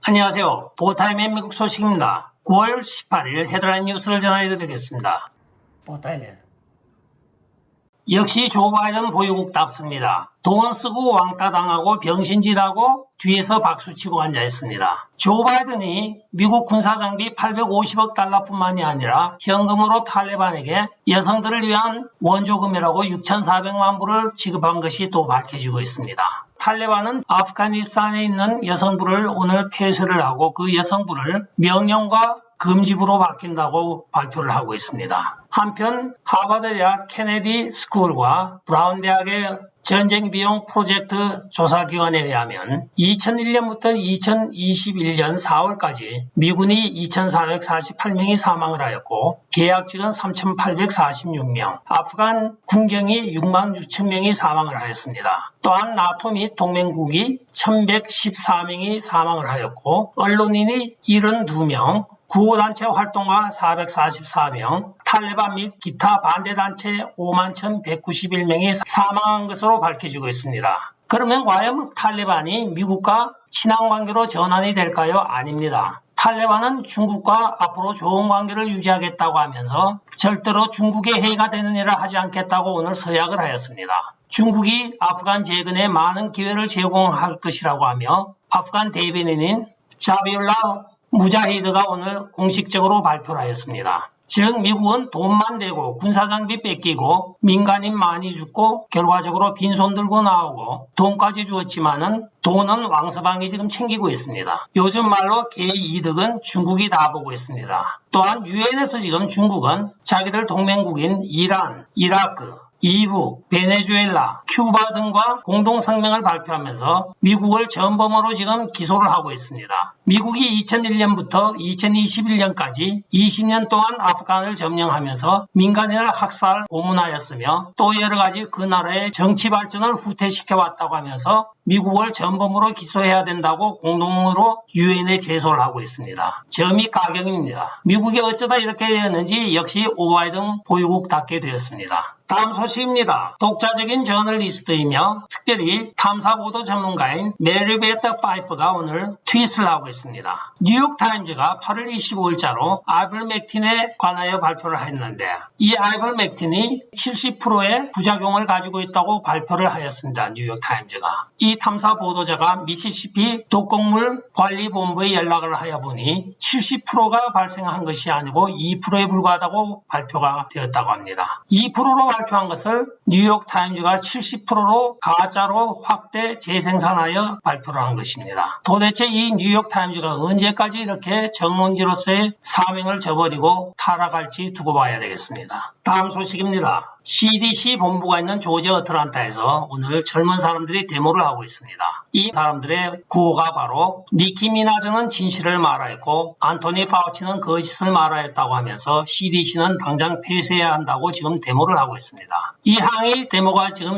안녕하세요. 보타임의 미국 소식입니다. 9월 18일 헤드라인 뉴스를 전해드리겠습니다. 보타임의 역시 조 바이든 보유국답습니다. 돈 쓰고 왕따 당하고 병신짓하고 뒤에서 박수치고 앉아있습니다. 조 바이든이 미국 군사장비 850억 달러뿐만이 아니라 현금으로 탈레반에게 여성들을 위한 원조금이라고 6,400만 불을 지급한 것이 또 밝혀지고 있습니다. 탈레반은 아프가니스탄에 있는 여성부를 오늘 폐쇄를 하고 그 여성부를 명령과 금지부로 바뀐다고 발표를 하고 있습니다. 한편 하버드대학 케네디 스쿨과 브라운 대학의 전쟁 비용 프로젝트 조사기관에 의하면 2001년부터 2021년 4월까지 미군이 2,448명이 사망을 하였고 계약직은 3,846명, 아프간 군경이 6만 6천 명이 사망을 하였습니다. 또한 나토 및 동맹국이 1,114명이 사망을 하였고 언론인이 72명, 구호단체 활동가 444명, 탈레반 및 기타 반대단체 51,191명이 사망한 것으로 밝혀지고 있습니다. 그러면 과연 탈레반이 미국과 친한관계로 전환이 될까요? 아닙니다. 탈레반은 중국과 앞으로 좋은 관계를 유지하겠다고 하면서 절대로 중국의 해가 되는 일을 하지 않겠다고 오늘 서약을 하였습니다. 중국이 아프간 재건에 많은 기회를 제공할 것이라고 하며 아프간 대변인인 자비울라 무자히드가 오늘 공식적으로 발표를 하였습니다. 즉 미국은 돈만 대고 군사장비 뺏기고 민간인 많이 죽고 결과적으로 빈손 들고 나오고 돈까지 주었지만은 돈은 왕서방이 지금 챙기고 있습니다. 요즘 말로 개이득은 중국이 다 보고 있습니다. 또한 유엔에서 지금 중국은 자기들 동맹국인 이란, 이라크, 이후 베네수엘라, 큐바 등과 공동성명을 발표하면서 미국을 전범으로 지금 기소를 하고 있습니다. 미국이 2001년부터 2021년까지 20년 동안 아프간을 점령하면서 민간인을 학살, 고문하였으며 또 여러가지 그 나라의 정치 발전을 후퇴시켜왔다고 하면서 미국을 전범으로 기소해야 된다고 공동으로 유엔에 제소를 하고 있습니다. 점이 가경입니다. 미국이 어쩌다 이렇게 되었는지 역시 오바이든 보유국답게 되었습니다. 다음 소식입니다. 독자적인 저널리스트이며 특별히 탐사보도 전문가인 메리베트 파이프가 오늘 트윗을 하고 있습니다. 뉴욕타임즈가 8월 25일자로 아이벌 맥틴에 관하여 발표를 했는데 이 아이벌 맥틴이 70%의 부작용을 가지고 있다고 발표를 하였습니다. 뉴욕타임즈가. 이 탐사 보도자가 미시시피 독곡물 관리본부에 연락을 하여 보니 70%가 발생한 것이 아니고 2%에 불과하다고 발표가 되었다고 합니다. 2%로 발표한 것을 뉴욕타임즈가 70%로 가짜로 확대 재생산하여 발표를 한 것입니다. 도대체 이 뉴욕타임즈가 언제까지 이렇게 정론지로서의 사명을 저버리고 타락할지 두고 봐야 되겠습니다. 다음 소식입니다. CDC 본부가 있는 조지 어틀란타에서 오늘 젊은 사람들이 데모를 하고 있습니다. 이 사람들의 구호가 바로 니키 미나즈는 진실을 말하였고 안토니 파우치는 거짓을 말하였다고 하면서 CDC는 당장 폐쇄해야 한다고 지금 데모를 하고 있습니다. 이 항의 데모가 지금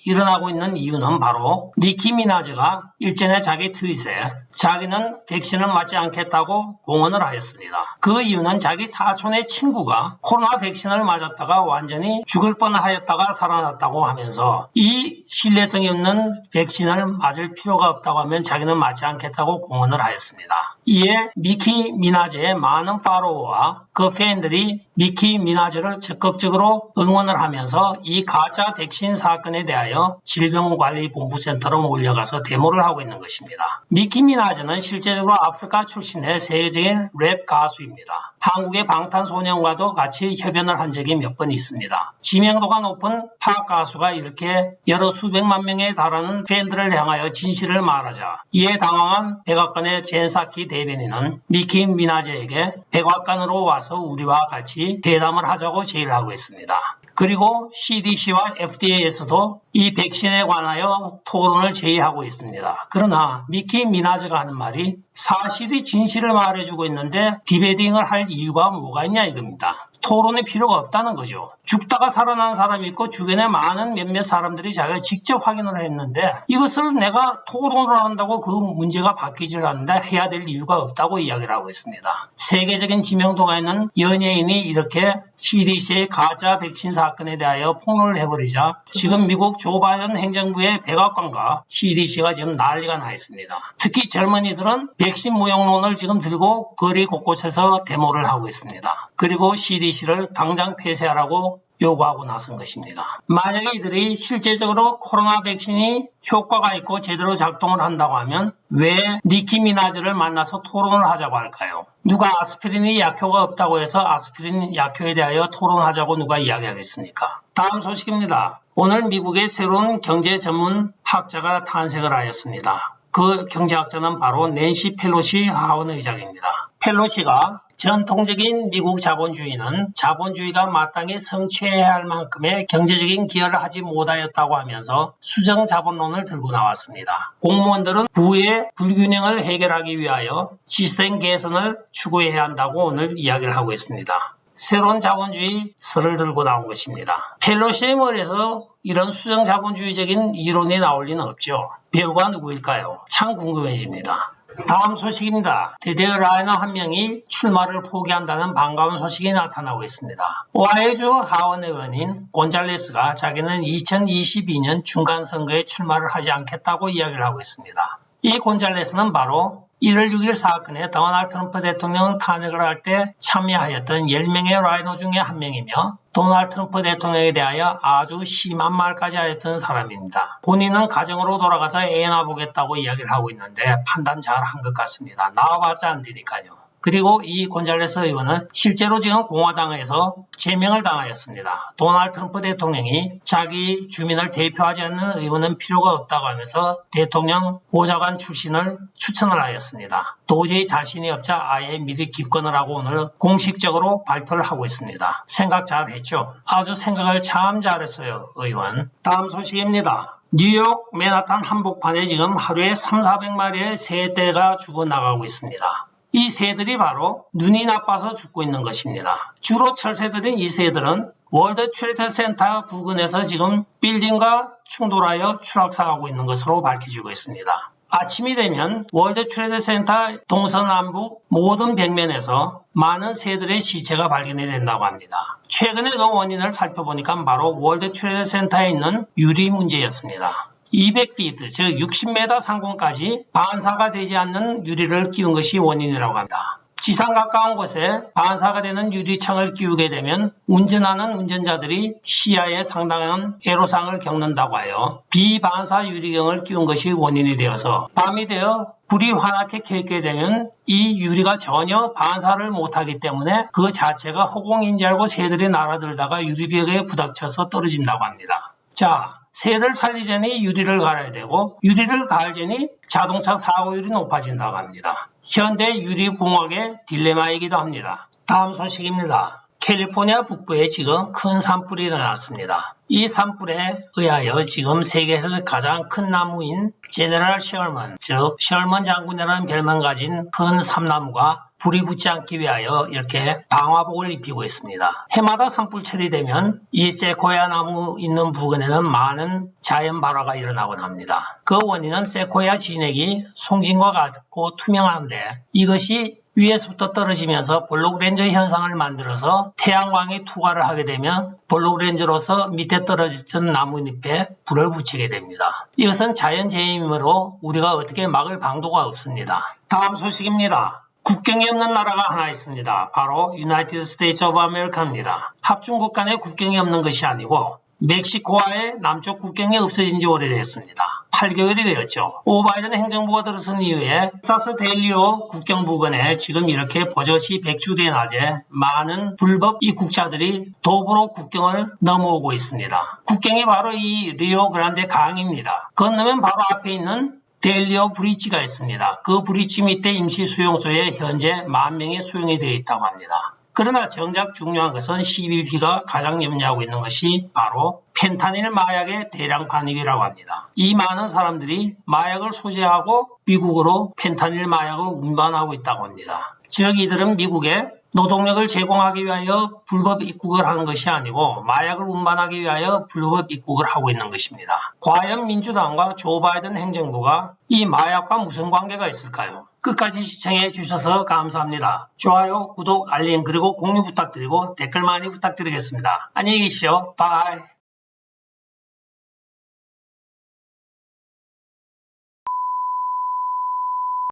일어나고 있는 이유는 바로 니키 미나즈가 일전에 자기 트윗에 자기는 백신을 맞지 않겠다고 공언을 하였습니다. 그 이유는 자기 사촌의 친구가 코로나 백신을 맞았다가 완전히 죽을 뻔하였다가 살아났다고 하면서 이 신뢰성이 없는 백신을 맞을 필요가 없다고 하면 자기는 맞지 않겠다고 공언을 하였습니다. 이에 니키 미나즈의 많은 팔로워와 그 팬들이 니키 미나즈를 적극적으로 응원을 하면서 이 가짜 백신 사건에 대하여 질병관리본부센터로 몰려가서 데모를 하고 있는 것입니다. 니키 미나즈는 실제적으로 아프리카 출신의 세계적인 랩 가수입니다. 한국의 방탄소년과도 같이 협연을 한 적이 몇 번 있습니다. 지명도가 높은 팝 가수가 이렇게 여러 수백만 명에 달하는 팬들을 향하여 진실을 말하자 이에 당황한 백악관의 젠사키 대변인은 니키 미나즈에게 백악관으로 와서 우리와 같이 대담을 하자고 제의를 하고 있습니다. 그리고 CDC와 FDA에서도 이 백신에 관하여 토론을 제의하고 있습니다. 그러나 니키 미나즈가 하는 말이 사실이 진실을 말해주고 있는데 디베딩을 할 이유가 뭐가 있냐 이겁니다. 토론의 필요가 없다는 거죠. 죽다가 살아난 사람이 있고 주변에 많은 몇몇 사람들이 자기가 직접 확인을 했는데 이것을 내가 토론을 한다고 그 문제가 바뀌질 않는다 해야 될 이유가 없다고 이야기를 하고 있습니다. 세계적인 지명도가 있는 연예인이 이렇게 CDC의 가짜 백신 사건에 대하여 폭로를 해버리자 지금 미국 조 바이든 행정부의 백악관과 CDC가 지금 난리가 나 있습니다. 특히 젊은이들은 백신 무용론을 지금 들고 거리 곳곳에서 데모를 하고 있습니다. 그리고 CDC를 당장 폐쇄하라고 요구하고 나선 것입니다. 만약에 이들이 실제적으로 코로나 백신이 효과가 있고 제대로 작동을 한다고 하면 왜 니키 미나즈를 만나서 토론을 하자고 할까요? 누가 아스피린이 약효가 없다고 해서 아스피린 약효에 대하여 토론하자고 누가 이야기하겠습니까? 다음 소식입니다. 오늘 미국의 새로운 경제 전문 학자가 탄생을 하였습니다. 그 경제학자는 바로 낸시 펠로시 하원 의장입니다. 펠로시가 전통적인 미국 자본주의는 자본주의가 마땅히 성취해야 할 만큼의 경제적인 기여를 하지 못하였다고 하면서 수정자본론을 들고 나왔습니다. 공무원들은 부의 불균형을 해결하기 위하여 시스템 개선을 추구해야 한다고 오늘 이야기를 하고 있습니다. 새로운 자본주의 설을 들고 나온 것입니다. 펠로시의 머리에서 이런 수정자본주의적인 이론이 나올 리는 없죠. 배우가 누구일까요? 참 궁금해집니다. 다음 소식입니다. 드디어 라이너 한 명이 출마를 포기한다는 반가운 소식이 나타나고 있습니다. 오하이오주 하원 의원인 곤잘레스가 자기는 2022년 중간선거에 출마를 하지 않겠다고 이야기를 하고 있습니다. 이 곤잘레스는 바로 1월 6일 사건에 도널드 트럼프 대통령 탄핵을 할 때 참여하였던 10명의 라이너 중에 한 명이며 도널드 트럼프 대통령에 대하여 아주 심한 말까지 하였던 사람입니다. 본인은 가정으로 돌아가서 애 낳아보겠다고 이야기를 하고 있는데 판단 잘 한 것 같습니다. 나와봤자 안 되니까요. 그리고 이 곤잘레스 의원은 실제로 지금 공화당에서 제명을 당하였습니다. 도널드 트럼프 대통령이 자기 주민을 대표하지 않는 의원은 필요가 없다고 하면서 대통령 보좌관 출신을 추천을 하였습니다. 도저히 자신이 없자 아예 미리 기권을 하고 오늘 공식적으로 발표를 하고 있습니다. 생각 잘 했죠? 아주 생각을 참 잘했어요, 의원. 다음 소식입니다. 뉴욕 맨하탄 한복판에 지금 하루에 300~400마리의 새떼가 죽어나가고 있습니다. 이 새들이 바로 눈이 나빠서 죽고 있는 것입니다. 주로 철새들인 이 새들은 월드 트레이드 센터 부근에서 지금 빌딩과 충돌하여 추락사하고 있는 것으로 밝혀지고 있습니다. 아침이 되면 월드 트레이드 센터 동서남북 모든 벽면에서 많은 새들의 시체가 발견이 된다고 합니다. 최근에 그 원인을 살펴보니까 바로 월드 트레이드 센터에 있는 유리 문제였습니다. 200피트, 즉 60m 상공까지 반사가 되지 않는 유리를 끼운 것이 원인이라고 합니다. 지상 가까운 곳에 반사가 되는 유리창을 끼우게 되면 운전하는 운전자들이 시야에 상당한 애로사항을 겪는다고 하여 비반사 유리경을 끼운 것이 원인이 되어서 밤이 되어 불이 환하게 켜게 되면 이 유리가 전혀 반사를 못하기 때문에 그 자체가 허공인 줄 알고 새들이 날아들다가 유리벽에 부닥쳐서 떨어진다고 합니다. 자, 새를 살리자니 유리를 갈아야 되고 유리를 갈자니 자동차 사고율이 높아진다고 합니다. 현대 유리공학의 딜레마이기도 합니다. 다음 소식입니다. 캘리포니아 북부에 지금 큰 산불이 일어났습니다. 이 산불에 의하여 지금 세계에서 가장 큰 나무인 제너럴 셜먼, 즉 셜먼 장군이라는 별명 가진 큰 삼나무가 불이 붙지 않기 위하여 이렇게 방화복을 입히고 있습니다. 해마다 산불철이 되면 이 세코야 나무 있는 부근에는 많은 자연 발화가 일어나곤 합니다. 그 원인은 세코야 진액이 송진과 같고 투명한데 이것이 위에서부터 떨어지면서 볼록렌즈 현상을 만들어서 태양광이 투과를 하게 되면 볼록렌즈로서 밑에 떨어졌던 나뭇잎에 불을 붙이게 됩니다. 이것은 자연재해이므로 우리가 어떻게 막을 방도가 없습니다. 다음 소식입니다. 국경이 없는 나라가 하나 있습니다. 바로 유나이티드 스테이츠 오브 아메리카입니다. 합중국 간에 국경이 없는 것이 아니고 멕시코와의 남쪽 국경이 없어진 지 오래됐습니다. 8개월이 되었죠. 오 바이든 행정부가 들어선 이후에 텍사스 델리오 국경 부근에 지금 이렇게 버젓이 백주된 낮에 많은 불법 입국자들이 도보로 국경을 넘어오고 있습니다. 국경이 바로 이 리오 그란데 강입니다. 건너면 바로 앞에 있는 델리오 브리지가 있습니다. 그 브리지 밑에 임시 수용소에 현재 10,000명이 수용이 되어 있다고 합니다. 그러나 정작 중요한 것은 CBP가 가장 염려하고 있는 것이 바로 펜타닐 마약의 대량 반입이라고 합니다. 이 많은 사람들이 마약을 소지하고 미국으로 펜타닐 마약을 운반하고 있다고 합니다. 즉 이들은 미국에 노동력을 제공하기 위하여 불법 입국을 하는 것이 아니고 마약을 운반하기 위하여 불법 입국을 하고 있는 것입니다. 과연 민주당과 조 바이든 행정부가 이 마약과 무슨 관계가 있을까요? 끝까지 시청해 주셔서 감사합니다. 좋아요, 구독, 알림 그리고 공유 부탁드리고 댓글 많이 부탁드리겠습니다. 안녕히 계십시오. 바이.